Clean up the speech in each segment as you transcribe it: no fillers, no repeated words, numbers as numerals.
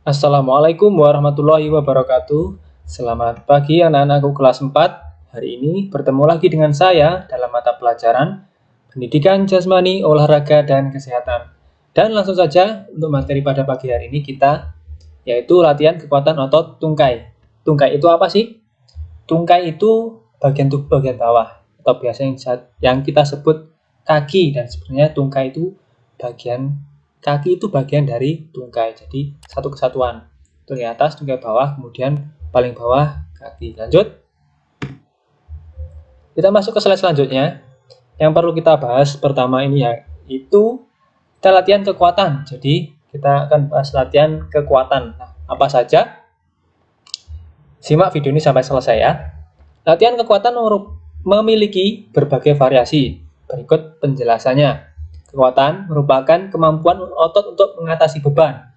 Assalamualaikum warahmatullahi wabarakatuh. Selamat pagi anak-anakku kelas 4. Hari ini bertemu lagi dengan saya dalam mata pelajaran Pendidikan Jasmani, Olahraga, dan Kesehatan. Dan langsung saja untuk materi pada pagi hari ini kita yaitu latihan kekuatan otot tungkai. Tungkai itu apa sih? Tungkai itu bagian tubuh bagian bawah atau biasanya yang kita sebut kaki, dan sebenarnya tungkai itu bagian kaki itu bagian dari tungkai, jadi satu kesatuan. Tungkai atas, tungkai bawah, kemudian paling bawah kaki. Lanjut, kita masuk ke slide selanjutnya. Yang perlu kita bahas pertama ini yaitu kita latihan kekuatan. Jadi kita akan bahas latihan kekuatan. Nah, apa saja? Simak video ini sampai selesai ya. Latihan kekuatan memiliki berbagai variasi. Berikut penjelasannya. Kekuatan merupakan kemampuan otot untuk mengatasi beban.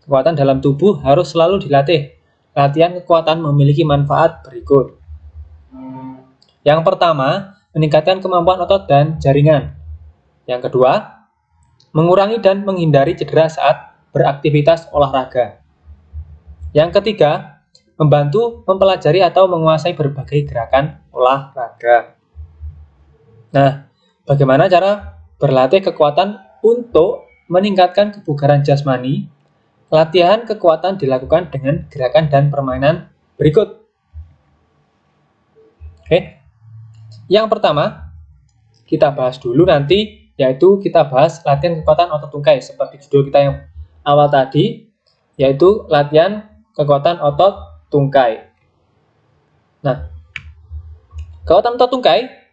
Kekuatan dalam tubuh harus selalu dilatih. Latihan kekuatan memiliki manfaat berikut. Yang pertama, meningkatkan kemampuan otot dan jaringan. Yang kedua, mengurangi dan menghindari cedera saat beraktivitas olahraga. Yang ketiga, membantu mempelajari atau menguasai berbagai gerakan olahraga. Nah, bagaimana cara berlatih kekuatan untuk meningkatkan kebugaran jasmani? Latihan kekuatan dilakukan dengan gerakan dan permainan berikut. Oke. Yang pertama, kita bahas dulu nanti, yaitu kita bahas latihan kekuatan otot tungkai seperti judul kita yang awal tadi, yaitu latihan kekuatan otot tungkai. Nah, kekuatan otot tungkai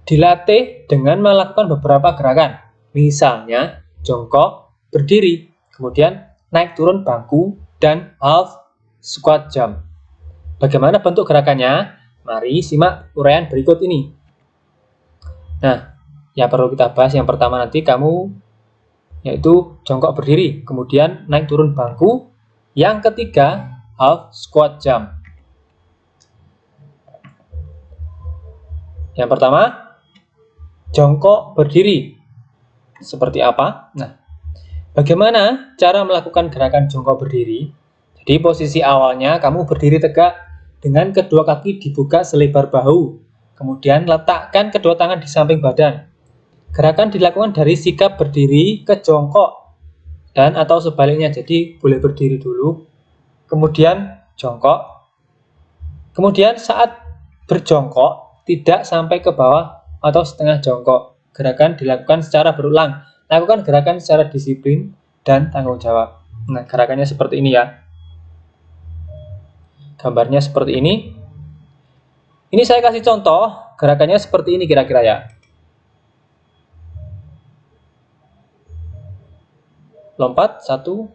dilatih dengan melakukan beberapa gerakan, misalnya jongkok, berdiri, kemudian naik turun bangku, dan half squat jump. Bagaimana bentuk gerakannya? Mari simak uraian berikut ini. Nah, yang perlu kita bahas yang pertama nanti kamu yaitu jongkok berdiri, kemudian naik turun bangku, yang ketiga half squat jump. Yang pertama, jongkok berdiri. Seperti apa? Nah, bagaimana cara melakukan gerakan jongkok berdiri? Jadi posisi awalnya kamu berdiri tegak dengan kedua kaki dibuka selebar bahu. Kemudian letakkan kedua tangan di samping badan. Gerakan dilakukan dari sikap berdiri ke jongkok dan atau sebaliknya. Jadi boleh berdiri dulu, kemudian jongkok. Kemudian saat berjongkok tidak sampai ke bawah atau setengah jongkok. Gerakan dilakukan secara berulang. Lakukan gerakan secara disiplin dan tanggung jawab. Nah, gerakannya seperti ini ya. Gambarnya seperti ini. Ini saya kasih contoh, gerakannya seperti ini kira-kira ya. Lompat, 1,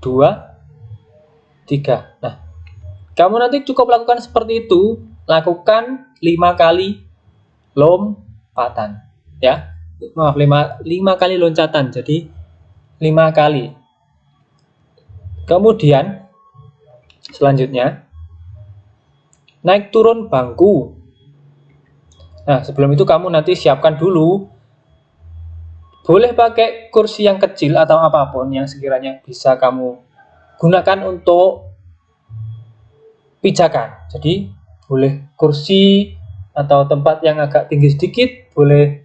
2, 3. Nah, kamu nanti cukup lakukan seperti itu. Lakukan 5 kali lompatan. Ya, maaf, 5 kali loncatan. Jadi, 5 kali. Kemudian, selanjutnya, naik turun bangku. Nah, sebelum itu kamu nanti siapkan dulu. Boleh pakai kursi yang kecil atau apapun yang sekiranya bisa kamu gunakan untuk pijakan. Jadi, boleh kursi atau tempat yang agak tinggi sedikit, boleh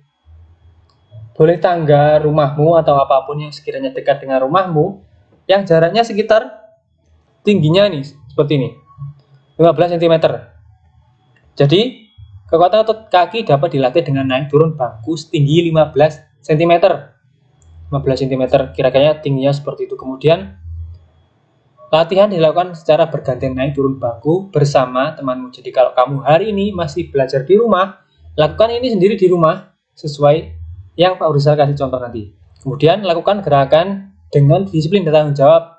tangga rumahmu atau apapun yang sekiranya dekat dengan rumahmu, yang jaraknya sekitar tingginya ini, seperti ini, 15 cm. Jadi, kekuatan otot kaki dapat dilatih dengan naik turun bangku setinggi 15 cm. 15 cm, kira-kira tingginya seperti itu. Kemudian, latihan dilakukan secara bergantian naik turun bangku bersama temanmu. Jadi, kalau kamu hari ini masih belajar di rumah, lakukan ini sendiri di rumah, sesuai yang Pak Rizal kasih contoh nanti. Kemudian, lakukan gerakan dengan disiplin dan tanggung jawab.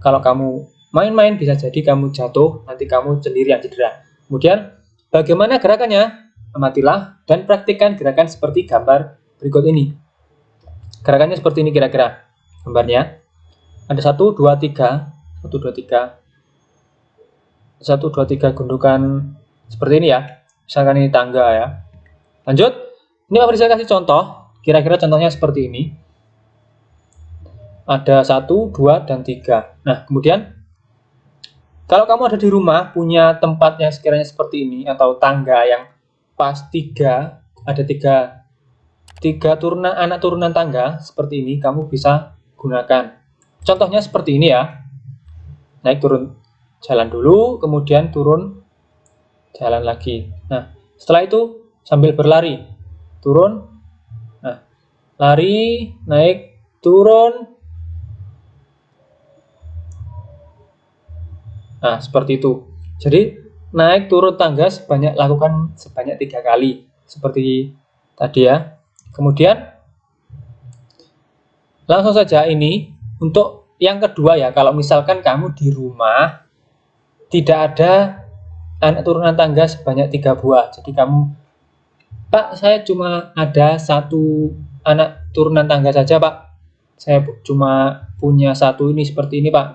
Kalau kamu main-main, bisa jadi kamu jatuh, nanti kamu sendiri yang cedera. Kemudian, bagaimana gerakannya? Amatilah dan praktikkan gerakan seperti gambar berikut ini. Gerakannya seperti ini kira-kira gambarnya. Ada 1, 2, 3. 1, 2, 3. 1, 2, 3 gundukan seperti ini ya. Misalkan ini tangga ya. Lanjut. Ini Pak Rizal kasih contoh. Kira-kira contohnya seperti ini. Ada 1, 2, dan 3. Nah, kemudian kalau kamu ada di rumah, punya tempat yang sekiranya seperti ini, atau tangga yang pas 3, ada 3 turunan, anak turunan tangga seperti ini, kamu bisa gunakan. Contohnya seperti ini ya. Naik turun jalan dulu, kemudian turun jalan lagi. Nah, setelah itu sambil berlari. Turun. Nah, lari, naik, turun. Nah, seperti itu. Jadi, naik turun tangga lakukan sebanyak 3 kali. Seperti tadi ya. Kemudian, langsung saja ini, untuk yang kedua ya, kalau misalkan kamu di rumah, tidak ada anak turunan tangga sebanyak 3 buah. Jadi kamu, Pak, saya cuma ada 1 anak turunan tangga saja, Pak. Saya cuma punya 1 ini seperti ini, Pak.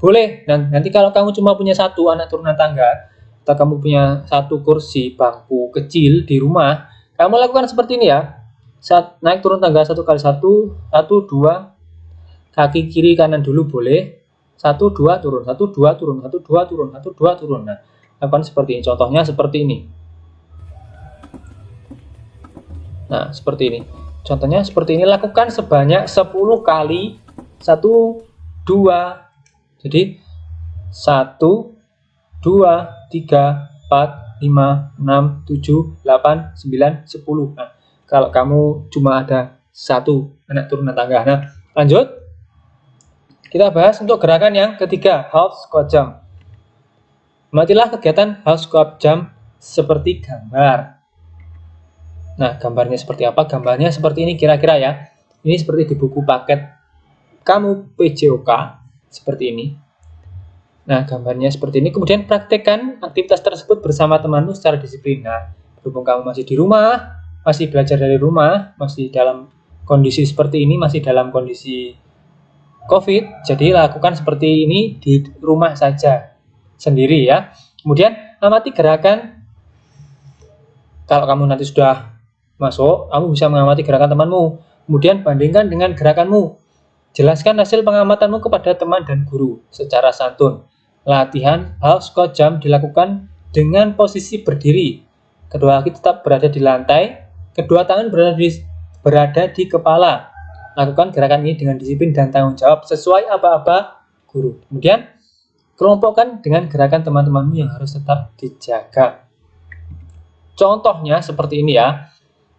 Boleh. Dan nanti kalau kamu cuma punya 1 anak turunan tangga, atau kamu punya 1 kursi bangku kecil di rumah, kamu lakukan seperti ini ya. Saat naik turun tangga 1 kali 1, 1, 2, kaki kiri kanan dulu boleh. 1, 2 turun, 1, 2 turun, 1, 2 turun, 1, 2 turun. Nah, lakukan seperti ini. Contohnya seperti ini. Nah, seperti ini. Contohnya seperti ini, lakukan sebanyak 10 kali. 1, 2. Jadi 1, 2, 3, 4, 5, 6, 7, 8, 9, 10. Nah, kalau kamu cuma ada 1 anak turunan tangga. Nah, lanjut. Kita bahas untuk gerakan yang ketiga, half squat jump. Amatilah kegiatan half squat jump seperti gambar. Nah, gambarnya seperti apa? Gambarnya seperti ini kira-kira ya. Ini seperti di buku paket kamu PJOK, seperti ini. Nah, gambarnya seperti ini. Kemudian praktekkan aktivitas tersebut bersama temanmu secara disiplin. Nah, berhubung kamu masih di rumah, masih belajar dari rumah, masih dalam kondisi seperti ini, masih dalam kondisi COVID, jadi lakukan seperti ini di rumah saja, sendiri ya. Kemudian, amati gerakan. Kalau kamu nanti sudah masuk, kamu bisa mengamati gerakan temanmu. Kemudian bandingkan dengan gerakanmu. Jelaskan hasil pengamatanmu kepada teman dan guru secara santun. Latihan half squat jump dilakukan dengan posisi berdiri. Kedua kaki tetap berada di lantai, kedua tangan berada di kepala. Lakukan gerakan ini dengan disiplin dan tanggung jawab sesuai aba-aba guru. Kemudian, kelompokkan dengan gerakan teman-temanmu yang harus tetap dijaga. Contohnya seperti ini ya.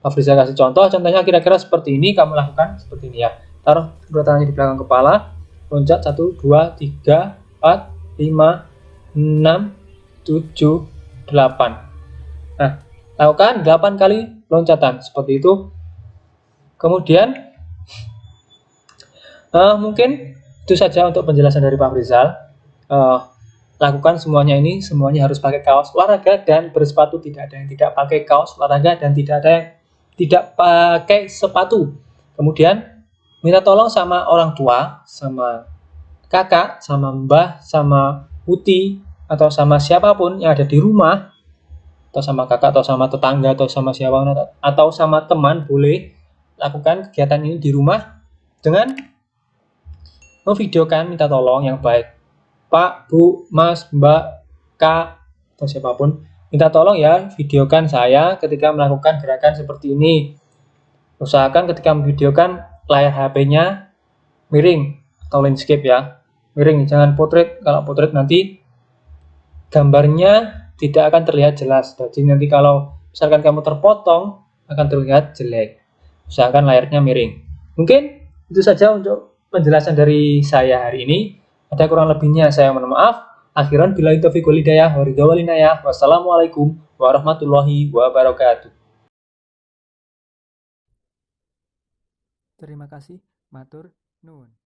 Pak Frizal kasih contohnya kira-kira seperti ini, kamu lakukan seperti ini ya. Taruh kedua tangannya di belakang kepala, loncat 1, 2, 3, 4, 5, 6, 7, 8. Nah, lakukan 8 kali loncatan, seperti itu. Kemudian, mungkin itu saja untuk penjelasan dari Pak Frizal. Lakukan semuanya ini, semuanya harus pakai kaos olahraga dan bersepatu. Tidak ada yang tidak pakai kaos olahraga dan tidak ada yang tidak pakai sepatu. Kemudian minta tolong sama orang tua, sama kakak, sama mbah, sama uti, atau sama siapapun yang ada di rumah, atau sama kakak, atau sama tetangga, atau sama siapapun, atau sama teman, boleh lakukan kegiatan ini di rumah dengan memvideokan minta tolong yang baik. Pak, Bu, Mas, Mbak, Kak, atau siapapun, minta tolong ya videokan saya ketika melakukan gerakan seperti ini. Usahakan ketika memvideokan layar HP-nya miring atau landscape ya. Miring, jangan portrait. Kalau portrait nanti gambarnya tidak akan terlihat jelas. Jadi nanti kalau misalkan kamu terpotong akan terlihat jelek. Usahakan layarnya miring. Mungkin itu saja untuk penjelasan dari saya hari ini. Ada kurang lebihnya saya mohon maaf. Akhiran billahi taufiq wal hidayah. Wassalamualaikum warahmatullahi wabarakatuh. Terima kasih, matur nuwun.